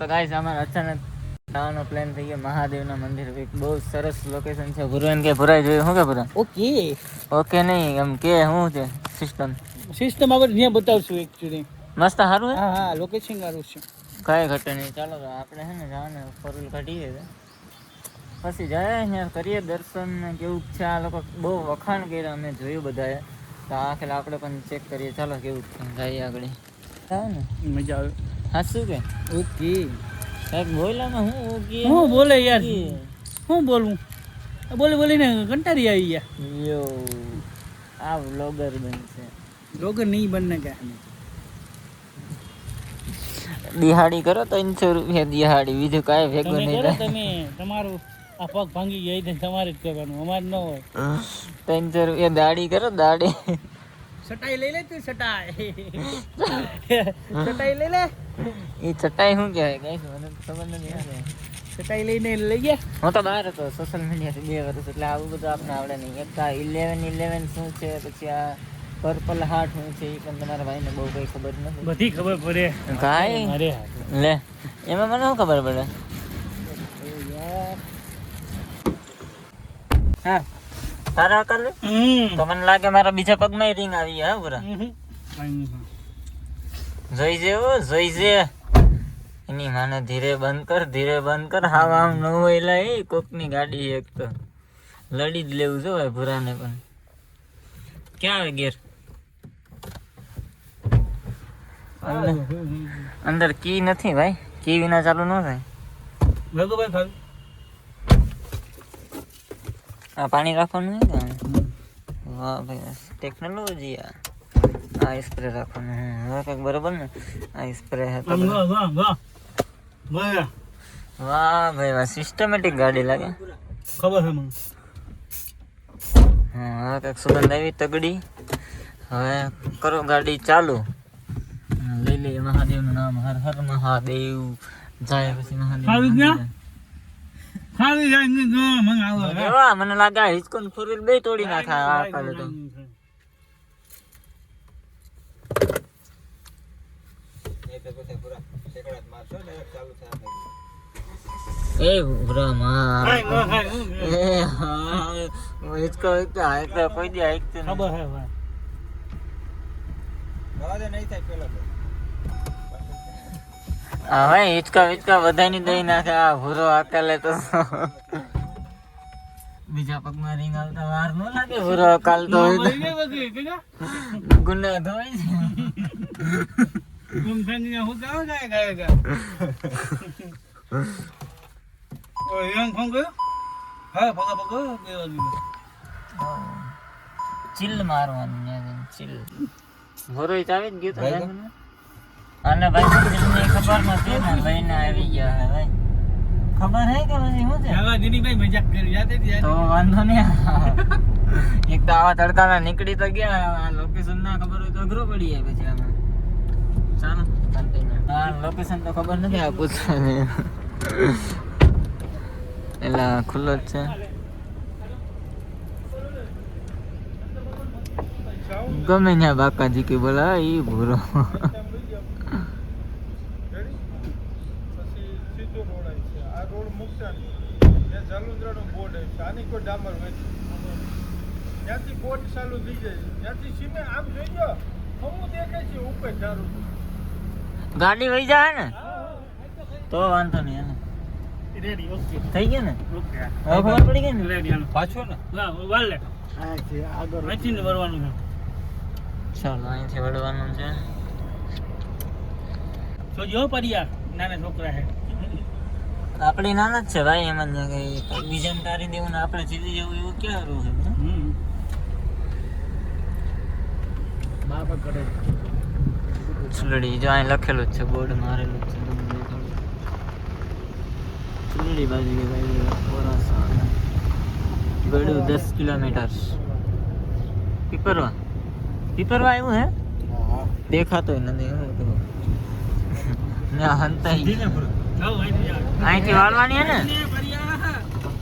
તો ગાઈસ અમારે અચાનક જવાનો પ્લાન થઈ ગયો મહાદેવના મંદિર. એક બહુ સરસ લોકેશન છે. ભુરાન કે ભુરાઈ જોયું શું કે ભુરા? ઓકે નહીં એમ કે શું છે સિસ્ટમ આપણે ત્યાં બતાવશું એકચ્યુઅલી. મસ્ત સારું છે. હા લોકેશન સારું છે. કાંઈ ઘટે નહીં. ચાલો તો આપણે છે ને જવાને ફોર વ્હીલ કાઢીએ પછી જાય ત્યાં કરીએ દર્શન ને કેવું છે. આ લોકો બહુ વખાણ કર્યા અમે જોયું બધાએ, તો આખરે આપણે પણ ચેક કરીએ. ચાલો કેવું છે જઈએ આગળ. આવે ને મજા આવે. હા શું કે ઓકે સાહેબ બોલ્યા હું હું બોલે યાર હું બોલું બોલીને કંટાળી આવી ગયા. યો આ વ્લોગર બનશે. વ્લોગર નહીં બનને કે દિહાડી કરો 300 રૂપિયા દિહાડી, બીજું કાંઈ ભેગું નહીં થાય. તમે તમારું આ પગ ભાંગી ગઈ તો તમારે જ કરવાનું, અમારે ન હોય. 300 રૂપિયા દાડી કરો દાડી. ચટાઈ લઈ લે તું ચટાઈ ચટાઈ લઈ લે. એ ચટાઈ શું કહેવાય ગાઈસ મને ખબર નથી. ચટાઈ લઈને લઈ ગયા. હું તો બહાર હતો સોશિયલ મીડિયાથી 2 વર્ષ, એટલે આવું બધું આપણે આવડે નહીં. એક આ 11 શું છે, પછી આ પર્પલ હાર્ટ શું છે એ પણ તમારા ભાઈને બહુ કઈ ખબર નથી. બધી ખબર પડે કાંઈ લે એમાં મને શું ખબર પડે. હા તારા અકલ તો મને લાગે મારા બીજા પગમાં રિંગ આવી ગયા. હા પૂરા જોઈ જે એની માને ધીરે બંધ કર હાવ આમ ન હોય. લા એ કોકની ગાડી એક તો લડી જ લેવું જો ભાઈ ભૂરાને પણ. ક્યાં આવે ગેર? અંદર કી નથી ભાઈ, કી વિના ચાલુ ન થાય. આ પાણી રાખવાનું છે કે? વાહ ભાઈ ટેકનોલોજી. આ સ્પ્રે રાખવાનું હવે કંઈક બરોબર ને. આ સ્પ્રે વાહ ભાઈ વાહ, સિસ્ટમેટિક ગાડી લાગે. ખબર છે મને. હા હવે કંઈક સુગંધ આવી તગડી. હવે કરો ગાડી ચાલુ. લઈ લઈએ મહાદેવનું નામ. હર હર મહાદેવ. જાય પછી મહાદેવ મને લાગે હિચકો ફોર વ્હીલ બે તોડી નાખા આ કાલે તો. એ ભ્રમા હિચકો કોઈ દી હાઈકતું ખબર છે ભાઈ. હવે હિચકા બધાની દઈ નાખે. આ ભૂરો અકાલે તો બીજા પગમાં રિંગ આવતા વાર ન લાગે. ભૂરો અકાલ તો ગુના ધોય છે. ચીલ મારવાનું ચીલ. ભૂરો ચાવી જ ગયો તો અને ભાઈ ખબર નથી ને લઈને આવી ગયા હે ભાઈ. ખબર હે કે પછી શું છે? હવે દિલીભાઈ મજાક કરી જાતે તો વાંધો નહીં. એક તો આવા તડકાના નીકળી તો ગયા. આ લોકેશન ના ખબર હોય તો અઘરું પડી જાય પછી આમાં. ચાલો કન્ટિન્યુ. આ લોકેશન તો ખબર નથી આ પૂછવાની. એટલે ખુલ્લો જ છે. ગમે ત્યાં બાકાજી કે બોલા એ ભૂરો. ગાડી વહી જાય ને તો વાંધો નહીં. થઈ ગયા ને હવે ખબર પડી ગઈ ને પાછો ને આગળ અહીંથી વળવાનું છે. ચાલો અહીંથી વળવાનું છે. તો જો પરિયા નાના છોકરા છે. આપણે નાના જ છે ભાઈ. એમાં બીજાને તારી દેવું ને આપણે જીતી જવું એવું ક્યાં રૂ છે? બાપા કરે ચુલડી જો અહીં લખેલું જ છે, બોર્ડ મારેલું છે. ચુલડી બાજુ કે ભાઈ ગળું 10 કિલોમીટર. પીપરવા આવ્યું હે? દેખાતો નથી. હંતાઈ અહીંથી વાળવાની હે ને?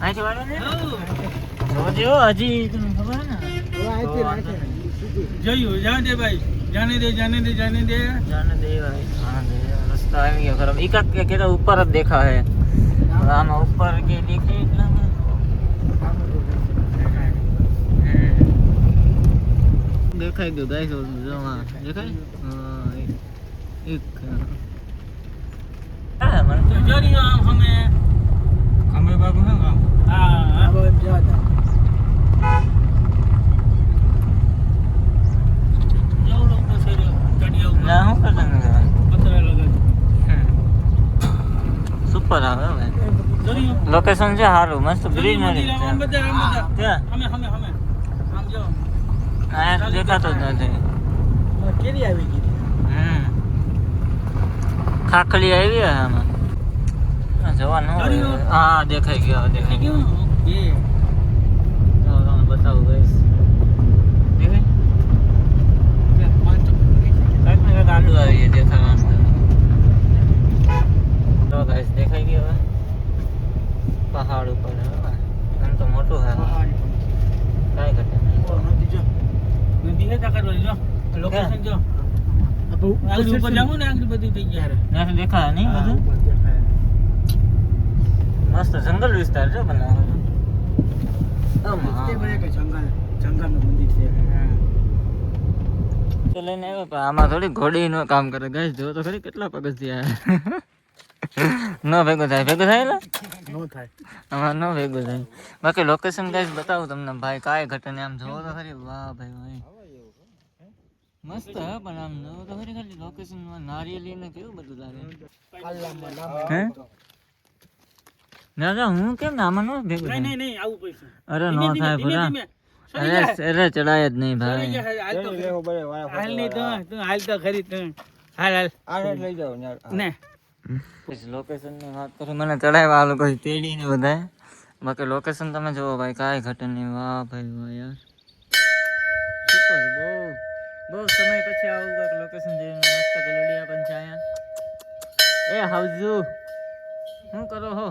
અહીંથી વાળવાની જોજો હજી તને ખબર હે ને? જોયું જાને દે ભાઈ, જાને દે ભાઈ. જાને દે ભાઈ. મસ્ત આવી ગયો ખરાબ એકાદ કે ઉપર જ દેખા હે આમાં ઉપર કે દેખે એટલા દેખાઈ ગયું ગાઈસ જો હા દેખાય એક હા મને તો જોરી આમ હમે ખમે બાબુ હે આમ હા આવો એમ જતા જાવ લોકો સર ગાડી આવ ના હું કરવાનું પતરા લગાડ સુપર આવે હવે જોરી લોકેશન છે સારું મસ્ત ગ્રીનરી આમ બધા ક્યાં હમે આમ જો આ દેખાતો જ નથી કેરી આવી ગઈ ખાખલી આવી હે આમાં જવાનું હા દેખાઈ ગયો દેખાઈ ગયો ઓકે તો તમને બતાવું ગઈશ દેખાય કાંઈક ને કાંઈક આડું આવી જાય દેખાવાનું તો ગાઈસ દેખાઈ ગયો હવે પહાડ ઉપર હે આમ તો મોટું હે કાંઈ ઘટે નહીં નદી હે તાકર જો લોકેશન જો આગળ ઉપર જાવું ને આગળ બધું થઈ ગયા ત્યાં દેખાય નહીં બધું મસ્ત જંગલ વિસ્તાર છે બનાવેલો તો લઈને આવ્યો પણ આમાં થોડી ઘોડીનું કામ કરે ગાઈસ જો તો ખરી કેટલા પગથિયા ન ભેગો થાય ને નો થાય આમાં ન ભેગો થાય બાકી લોકેશન ગાઈસ બતાવું તમને ભાઈ કાંઈ ઘટે નહીં આમ જોવો તો ખરી વાહ ભાઈ ભાઈ મસ્ત હે પણ આમ જોવો તો ખરી ખાલી લોકેશનમાં નારિયેલી ને કેવું બધું લાગે હે ના હું કેમ ને આમાં ન ભેગો થાય નહીં આવું પૈસા અરે નો થાય પૂરા અરે ચડાય જ નહીં ભાઈ હાલ નહીં તો હાલ તો ખરી તું હાલ લઈ જાઓ ને લોકેશન ની વાત કરું મને ચડાવ્યા આ લોકો તેડીને બધાય બાકી લોકેશન તમે જોવો ભાઈ કાંઈ ઘટે નહીં વાહ ભાઈ વાહ યાર સુપર બહુ સમય પછી આવું કાંઈક લોકેશન જોઈને મસ્ત ગલોડિયા પણ છે અહીંયા એ હાઉઝુ શું કરો હો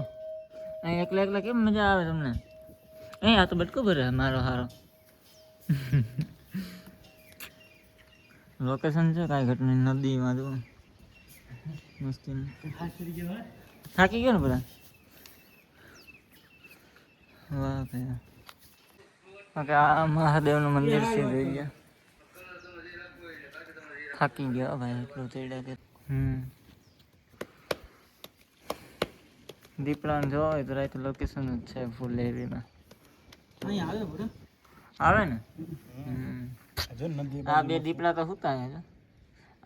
અહીં એકલા એકલા કેમ મજા આવે તમને એ આ તો બટકો ભરે મારો હારો લોકેશન છે કાંઈ ઘટે નહીં નદીમાં જો મસ્તી થાકી ગયો ને બધા વાહ ભાઈ ઓકે આ મહાદેવનું મંદિર છે જોઈએ થાકી ગયો ભાઈ એટલું ચડ્યા કે દીપડાને જોવા હોય તો રાતે લોકેશન જ છે ફૂલ એરીમાં અહીંયા આવે બરો આવે ને આ બે દીપડા તો હુતા હે જો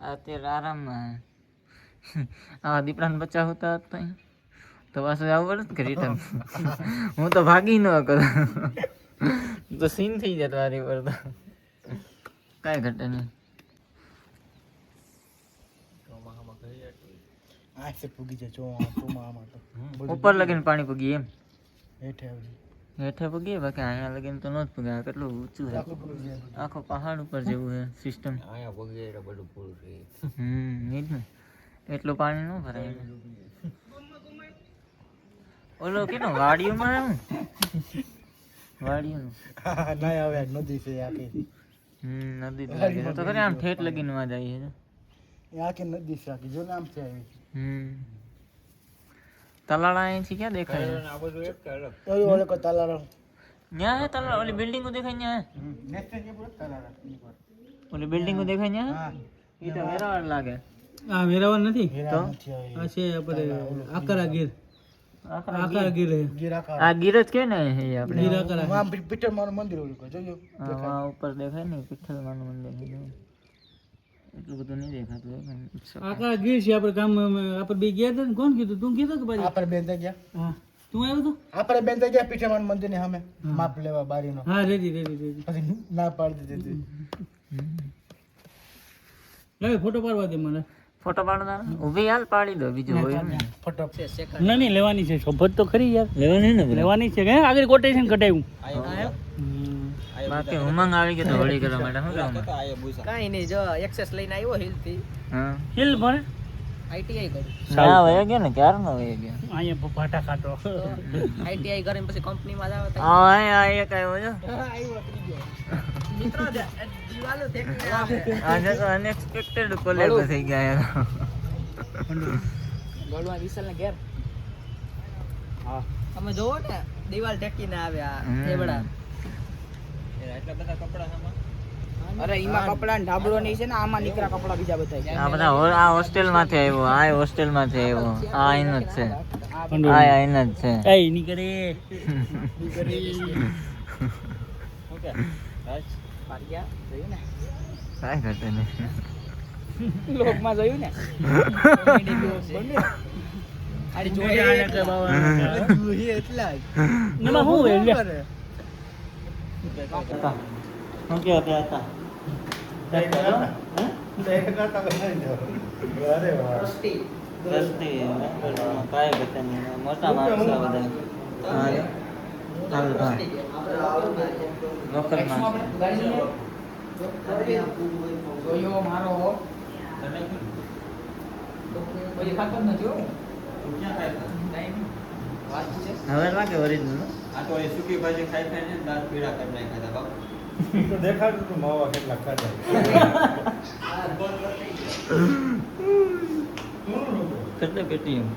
અત્યારે આરામમાં આ દીપડાને બચ્ચા હોતા હતા તો પાછું આવું પડે કે રિટર્ન હું તો ભાગી ન કરું તો સીન થઈ જાય તારી પર તો કાંઈ ઘટે નહીં ઉપર લગીને પાણી પગી એમ હેઠે પગીએ બાકી અહીંયા લગીને તો ન જ પગે કેટલું ઊંચું છે આખો પહાડ ઉપર જેવું છે સિસ્ટમ અહીંયા પગે બધું પૂરું છે એ જ ને એટલું પાણી ન ભરાય ઓલો કેનો વાડીઓમાં હું વાડીઓનું ના આવે નદી છે આખી નદી જ લાગે છે તો ખરી આમ ઠેઠ લગીને માં જાય છે આખી નદી છે આખી જો નામ છે આવી તલાળા અહીંથી ક્યાં દેખાય ઓલો કો તલાળો ન્યા હે તલાળા ઓલી બિલ્ડિંગો દેખાય ન્યા ઓલી બિલ્ડિંગો દેખાય ન્યા એ તો વેરાવળ લાગે આ વેરાવળ નથી તો આ છે આપણે આકરા ગીર આકરા ગીર આ ગીર જ કે ને હે આપણે ગીર આકરા માં પીઠલ માનું મંદિર ઓલું જોજો હા ઉપર દેખાય ને પીઠલ માનું મંદિર એટલું બધું નહીં દેખાતું આકરા ગીર છે આપણે ગામ આપણે બે ગયા હતા ને કોણ કીધું તું કીધું કે ભાઈ આપણે બેન ગયા હા તું આવ્યો તો આપણે બેન ગયા પીઠલ માનું મંદિર ને સામે માપ લેવા બારીનો હા રેડી પછી ના પાડી દીધી લે ફોટો પાડવા દે મને ફોટો પાડતા ઊભી હાલ પાડી દો બીજું હોય ને ફોટો નહીં લેવાની છે શોભત તો ખરી યાર લેવાની ને લેવાની છે કે આગળ કોટેશન કટાવ્યું બાકી ઉમંગ આવી ગયો તો હોળી કરવા માટે શું કામ કાઈ નહીં જો એક્સેસ લઈને આવ્યો હિલ થી હા હિલ ભણે આઈટીઆઈ કર્યું ના વયા ગયા ને ક્યારે ન વયા ગયા અહીંયા ભાટા કાઢો આઈટીઆઈ કરીને પછી કંપનીમાં જ આવે હા આ એક આવ્યો જો મિત્રો દિવાલો દેખને આવે આજે તો અનએક્સપેક્ટેડ કોલેજ થઈ ગયા યાર ગોળમાં વિશાલને ઘેર હા તમે જોવો ને દિવાલ ટેકીને આવ્યા હમ. એવડા એટલા બધા કપડા આમાં અરે ઈમાં કપડા ને ઢાબળો ની છે ને આમાં નીકળા કપડા બીજા બધા આ બધા આ હોસ્ટેલ માંથી આવ્યો આ હોસ્ટેલ માંથી આવ્યો આ આઈનો જ છે આ આઈનો જ છે એ નીકળે ઓકે રાજ પારિયા જોયું ને કાઈ કરતે નહીં લોકમાં જોયું ને અરે જોઈએ એટલા નમાં હું એટલે શું કે હતા દસથી કાંઈ કરતે નહીં મોટા માણસો આ બધા હા લોકલ માણસો જોયો મારો પછી ખાતો જ નથી હો. વાત છે હવે લાગે ઓરિજિનલ આ તો એ સૂકી ભાજી ખાઈ ખાઈને દાંત પીળા કરી નાખ્યા હતા બાપ તો દેખાડું તું માવા કેટલા ખાધા કેટલે પેટી એમ